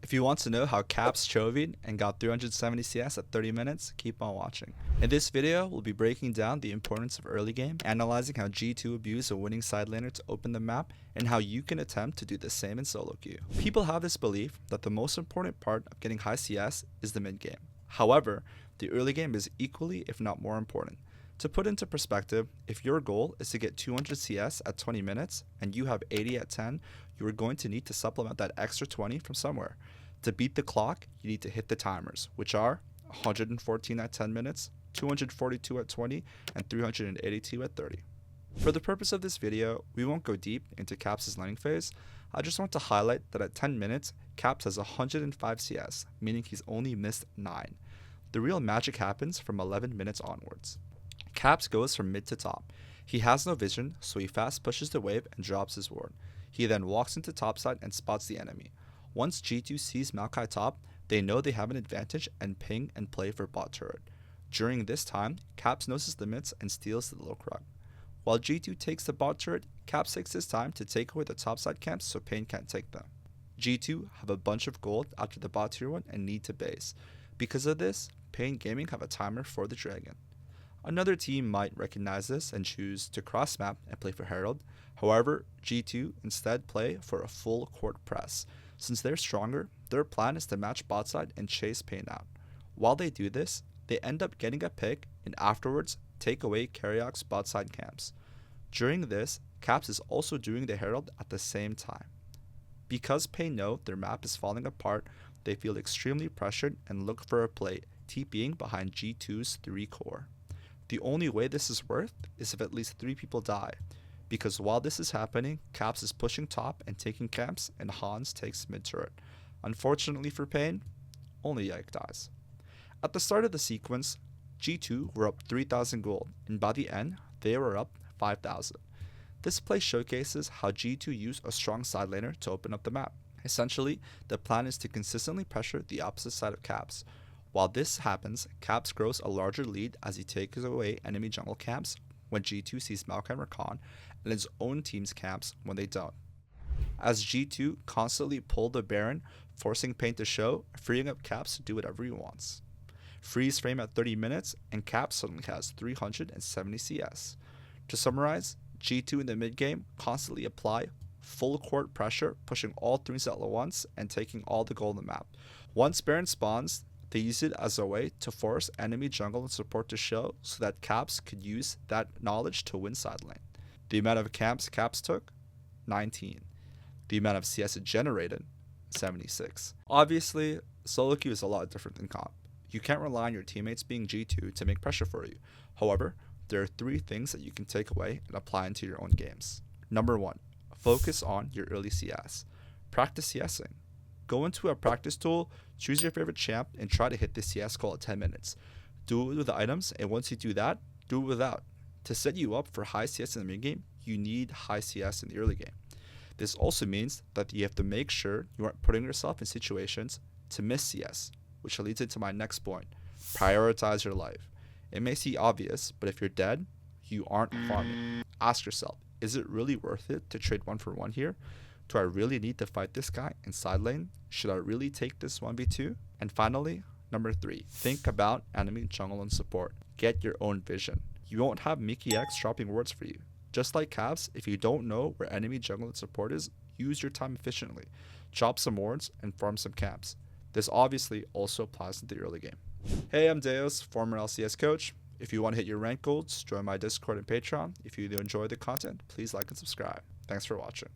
If you want to know how Caps Chovin and got 370 CS at 30 minutes, keep on watching. In this video, we'll be breaking down the importance of early game, analyzing how G2 abused a winning side laner to open the map, and how you can attempt to do the same in solo queue. People have this belief that the most important part of getting high CS is the mid game. However, the early game is equally, if not more important. To put into perspective, if your goal is to get 200 CS at 20 minutes and you have 80 at 10, you are going to need to supplement that extra 20 from somewhere. To beat the clock, you need to hit the timers, which are 114 at 10 minutes, 242 at 20, and 382 at 30. For the purpose of this video, we won't go deep into Caps' laning phase. I just want to highlight that at 10 minutes, Caps has 105 CS, meaning he's only missed 9. The real magic happens from 11 minutes onwards. Caps goes from mid to top. He has no vision, so he fast pushes the wave and drops his ward. He then walks into topside and spots the enemy. Once G2 sees Maokai top, they know they have an advantage and ping and play for bot turret. During this time, Caps knows his limits and steals the low rug. While G2 takes the bot turret, Caps takes his time to take away the topside camps so Pain can't take them. G2 have a bunch of gold after the bot tier 1 and need to base. Because of this, Pain Gaming have a timer for the dragon. Another team might recognize this and choose to cross map and play for Herald. However, G2 instead play for a full court press. Since they're stronger, their plan is to match bot side and chase Pain out. While they do this, they end up getting a pick and afterwards take away Karyok's bot side camps. During this, Caps is also doing the Herald at the same time. Because Pain know their map is falling apart, they feel extremely pressured and look for a play, TPing behind G2's 3 core. The only way this is worth is if at least 3 people die, because while this is happening, Caps is pushing top and taking camps, and Hans takes mid turret. Unfortunately for Pain, only Yike dies. At the start of the sequence, G2 were up 3,000 gold, and by the end, they were up 5,000. This play showcases how G2 used a strong side laner to open up the map. Essentially, the plan is to consistently pressure the opposite side of Caps. While this happens, Caps grows a larger lead as he takes away enemy jungle camps when G2 sees Maokai and Rakan, and his own team's camps when they don't. As G2 constantly pull the Baron, forcing Pain to show, freeing up Caps to do whatever he wants. Freeze frame at 30 minutes, and Caps suddenly has 370 CS. To summarize, G2 in the mid game constantly apply full court pressure, pushing all 3s at once and taking all the gold on the map. Once Baron spawns, they use it as a way to force enemy jungle and support to show so that Caps could use that knowledge to win side lane. The amount of camps Caps took? 19. The amount of CS it generated? 76. Obviously, solo queue is a lot different than comp. You can't rely on your teammates being G2 to make pressure for you. However, there are 3 things that you can take away and apply into your own games. Number 1, focus on your early CS. Practice CSing. Go into a practice tool, choose your favorite champ, and try to hit the CS goal at 10 minutes. Do it with the items, and once you do that, do it without. To set you up for high CS in the mid game, you need high CS in the early game. This also means that you have to make sure you aren't putting yourself in situations to miss CS, which leads into my next point. Prioritize your life. It may seem obvious, but if you're dead, you aren't farming. Ask yourself, is it really worth it to trade 1 for 1 here? Do I really need to fight this guy in side lane? Should I really take this 1v2? And finally, number 3, think about enemy jungle and support. Get your own vision. You won't have Mickey X dropping wards for you. Just like Cavs, if you don't know where enemy jungle and support is, use your time efficiently. Drop some wards and farm some camps. This obviously also applies to the early game. Hey, I'm Deos, former LCS coach. If you want to hit your rank goals, join my Discord and Patreon. If you enjoy the content, please like and subscribe. Thanks for watching.